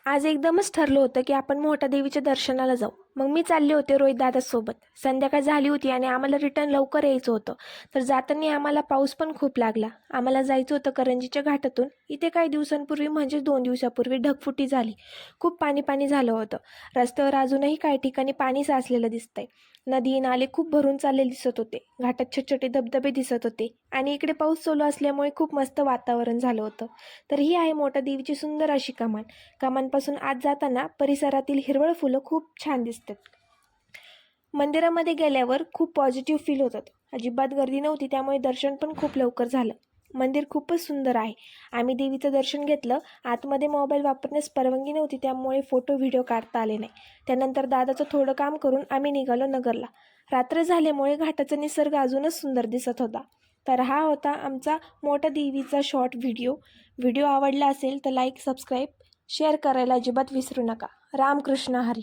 आज एकदमच ठरलं होतं की आपण मोठ्या देवीच्या दर्शनाला जाऊ. मग मी चालले होते रोहित दादासोबत. संध्याकाळ झाली होती आणि आम्हाला रिटर्न लवकर यायचं होतं. तर जाताना आम्हाला पाऊस पण खूप लागला. आम्हाला जायचं होतं करंजीच्या घाटातून. इथे काही दिवसांपूर्वी म्हणजे 2 दिवसापूर्वी ढगफुटी झाली. खूप पाणी झालं होतं. रस्त्यावर अजूनही काही ठिकाणी पाणी साचलेलं दिसतंय. नदी नाले खूप भरून चाललेले दिसत होते. घाटात छोटे छोटे धबधबे दिसत होते आणि इकडे पाऊस चालू असल्यामुळे खूप मस्त वातावरण झालं होतं. तर ही आहे मोठ्या देवीची सुंदर अशी कमान. कमानपासून आत जाताना परिसरातील हिरवळ फुलं खूप छान दिसतात. मंदिरामध्ये गेल्यावर खूप पॉझिटिव्ह फील होतं. अजिबात गर्दी नव्हती, त्यामुळे दर्शन पण खूप लवकर झालं. मंदिर खूपच सुंदर आहे. आम्ही देवीचं दर्शन घेतलं. आतमध्ये मोबाईल वापरण्यास परवानगी नव्हती, त्यामुळे फोटो व्हिडिओ काढता आले नाही. त्यानंतर दादाचं थोडं काम करून आम्ही निघालो नगरला. रात्र झाल्यामुळे घाटाचा निसर्ग अजूनच सुंदर दिसत होता. तर हा होता आमचा मोठ्या देवीचा शॉर्ट व्हिडिओ. व्हिडिओ आवडला असेल तर लाईक, सबस्क्राईब, शेअर करायला अजिबात विसरू नका. रामकृष्ण हरी.